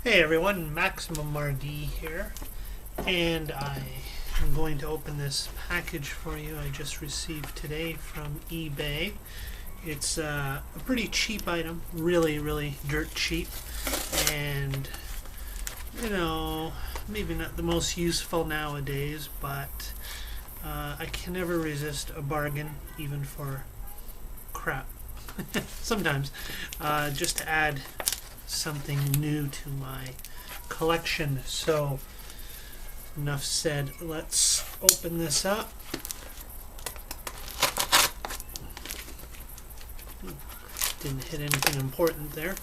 Hey everyone, Maximum RD here, and I am going to open this package for you I just received today from eBay. It's a pretty cheap item, really dirt cheap, and maybe not the most useful nowadays, but I can never resist a bargain, even for crap. Sometimes, just to add something new to my collection. So enough said, let's open this up. Didn't hit anything important there.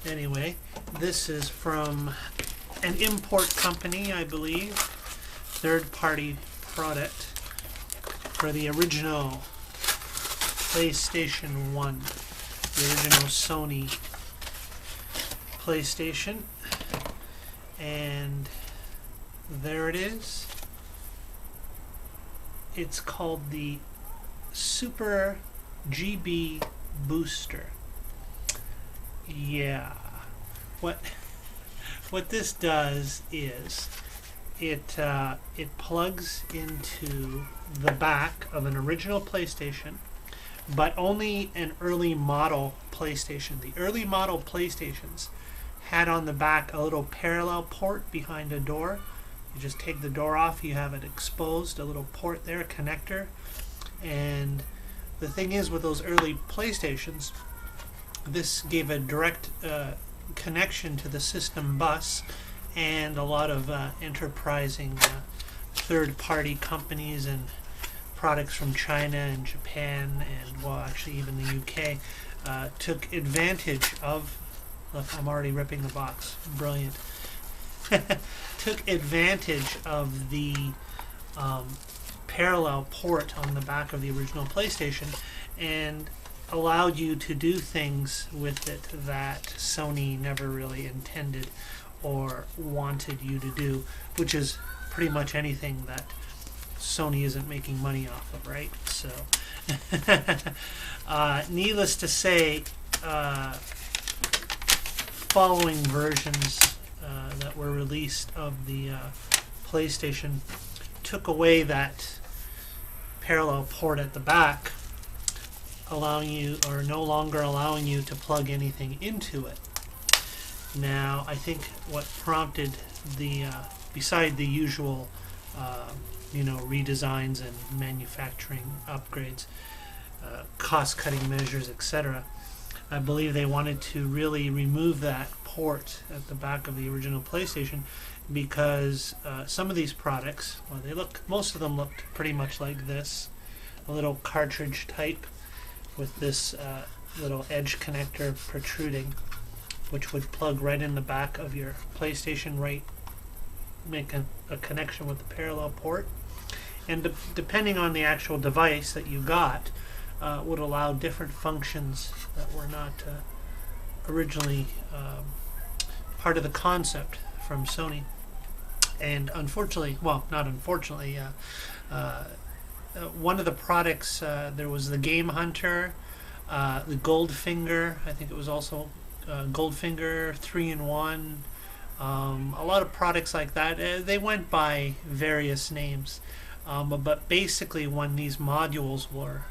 Anyway, this is from an import company, I believe, third-party product for the original PlayStation 1, the original Sony PlayStation, and there it is. It's called the Super GB Booster. Yeah, what this does is it plugs into the back of an original PlayStation, but only an early model PlayStation. The early model PlayStations had on the back a little parallel port behind a door. You just take the door off, you have it exposed, a little port there, a connector. And the thing is, with those early PlayStations, this gave a direct connection to the system bus, and a lot of enterprising third-party companies and products from China and Japan and, well, actually even the UK took advantage of. Look, I'm already ripping the box. Brilliant. Took advantage of the parallel port on the back of the original PlayStation and allowed you to do things with it that Sony never really intended or wanted you to do, which is pretty much anything that Sony isn't making money off of, right? So, needless to say, following versions that were released of the PlayStation took away that parallel port at the back, allowing you, or no longer allowing you, to plug anything into it. Now, I think what prompted the, beside the usual, redesigns and manufacturing upgrades, cost-cutting measures, etc., I believe they wanted to really remove that port at the back of the original PlayStation because some of these products, well, most of them looked pretty much like this, a little cartridge type with this little edge connector protruding, which would plug right in the back of your PlayStation, right, make a connection with the parallel port, and depending on the actual device that you got, would allow different functions that were not originally part of the concept from Sony. And unfortunately, well, not unfortunately, one of the products, there was the Game Hunter, the Goldfinger, I think it was also Goldfinger 3-in-1, a lot of products like that. They went by various names, but basically when these modules were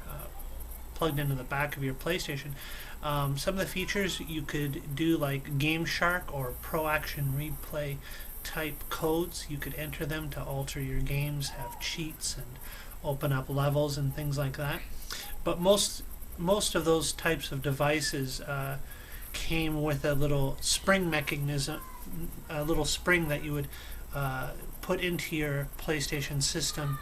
plugged into the back of your PlayStation, some of the features you could do, like Game Shark or Pro Action Replay type codes. You could enter them to alter your games, have cheats, and open up levels and things like that. But most of those types of devices came with a little spring mechanism, a little spring that you would put into your PlayStation system.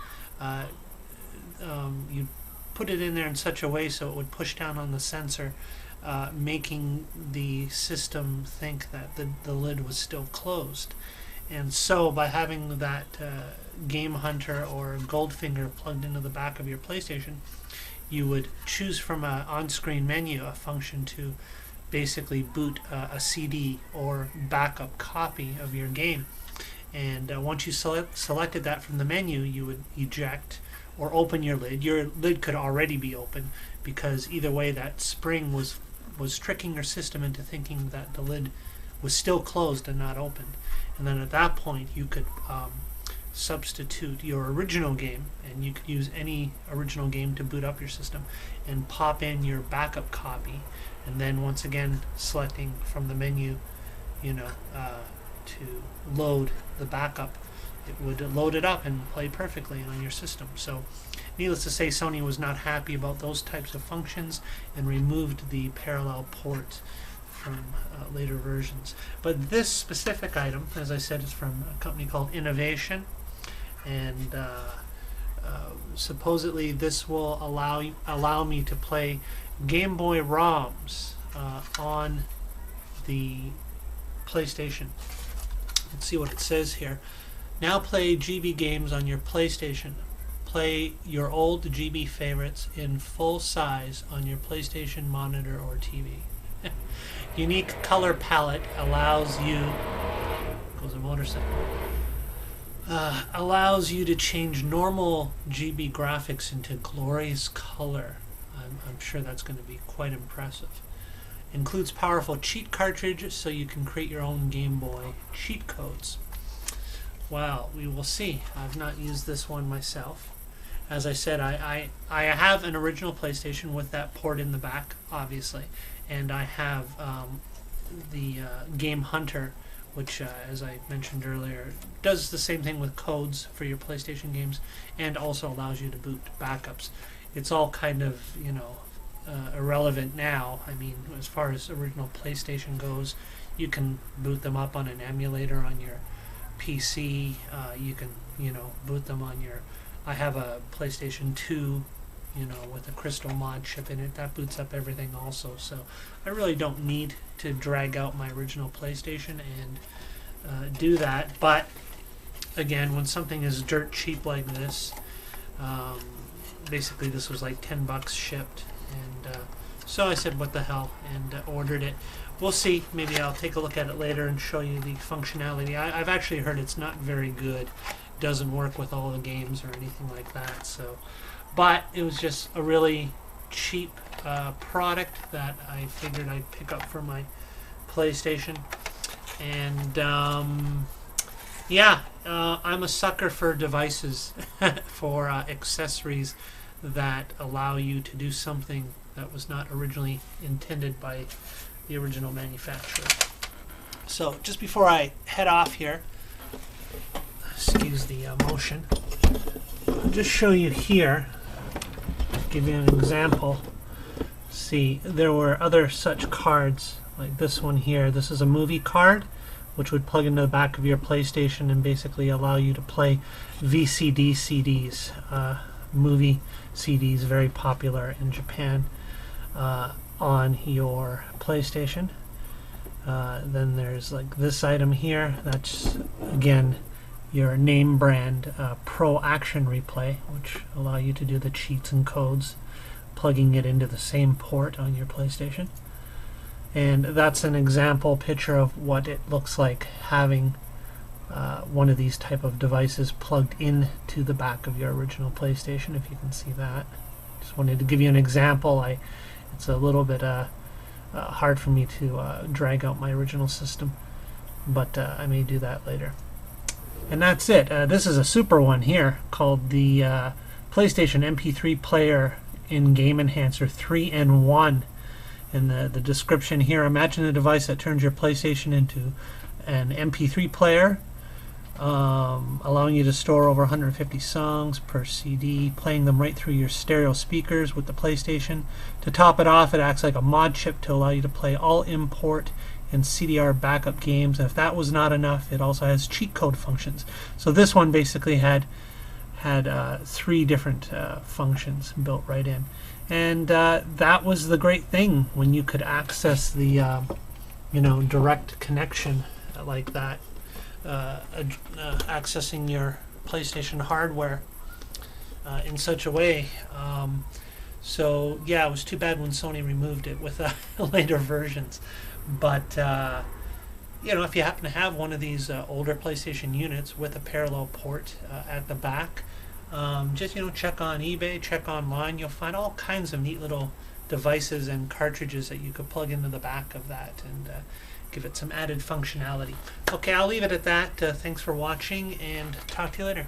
You put it in there in such a way so it would push down on the sensor, making the system think that the lid was still closed. And so by having that Game Hunter or Goldfinger plugged into the back of your PlayStation, you would choose from an on-screen menu a function to basically boot a CD or backup copy of your game. And once you selected that from the menu, you would eject or open your lid. Your lid could already be open because either way that spring was tricking your system into thinking that the lid was still closed and not opened. And then at that point you could substitute your original game, and you could use any original game to boot up your system and pop in your backup copy, and then once again selecting from the menu, to load the backup, it would load it up and play perfectly on your system. So needless to say, Sony was not happy about those types of functions and removed the parallel port from later versions. But this specific item, as I said, is from a company called Innovation, and supposedly this will allow me to play Game Boy ROMs on the PlayStation. Let's see what it says here. Now play GB games on your PlayStation. Play your old GB favorites in full size on your PlayStation monitor or TV. Unique color palette allows you goes a motorcycle. Allows you to change normal GB graphics into glorious color. I'm sure that's going to be quite impressive. Includes powerful cheat cartridge so you can create your own Game Boy cheat codes. Well, we will see. I've not used this one myself. As I said, I have an original PlayStation with that port in the back, obviously, and I have the Game Hunter, which, as I mentioned earlier, does the same thing with codes for your PlayStation games and also allows you to boot backups. It's all kind of, irrelevant now. I mean, as far as original PlayStation goes, you can boot them up on an emulator on your PC. You can, boot them on your... I have a PlayStation 2, with a Crystal mod chip in it. That boots up everything also. So I really don't need to drag out my original PlayStation and do that. But again, when something is dirt cheap like this, basically this was like $10 shipped, and so I said what the hell, and ordered it. We'll see. Maybe I'll take a look at it later and show you the functionality. I've actually heard it's not very good. Doesn't work with all the games or anything like that. So, but it was just a really cheap product that I figured I'd pick up for my PlayStation. And I'm a sucker for devices for accessories that allow you to do something that was not originally intended by the original manufacturer. So just before I head off here, excuse the motion, I'll just show you here, give you an example. See, there were other such cards like this one here. This is a movie card which would plug into the back of your PlayStation and basically allow you to play VCD CDs, movie CDs, very popular in Japan, on your PlayStation. Then there's like this item here. That's again your name brand Pro Action Replay, which allow you to do the cheats and codes, plugging it into the same port on your PlayStation. And that's an example picture of what it looks like having one of these type of devices plugged into the back of your original PlayStation, if you can see that. Just wanted to give you an example. It's a little bit hard for me to drag out my original system, but I may do that later. And that's it. This is a super one here called the PlayStation MP3 Player in Game Enhancer 3-in-1. In the description here, imagine a device that turns your PlayStation into an MP3 player, allowing you to store over 150 songs per CD, playing them right through your stereo speakers with the PlayStation. To top it off, it acts like a mod chip to allow you to play all import and CDR backup games. And if that was not enough, it also has cheat code functions. So this one basically had 3 different functions built right in. And that was the great thing when you could access the direct connection like that, accessing your PlayStation hardware in such a way. So yeah, it was too bad when Sony removed it with later versions. But if you happen to have one of these older PlayStation units with a parallel port at the back, just check on eBay, check online. You'll find all kinds of neat little devices and cartridges that you could plug into the back of that and give it some added functionality. Okay, I'll leave it at that. Thanks for watching, and talk to you later.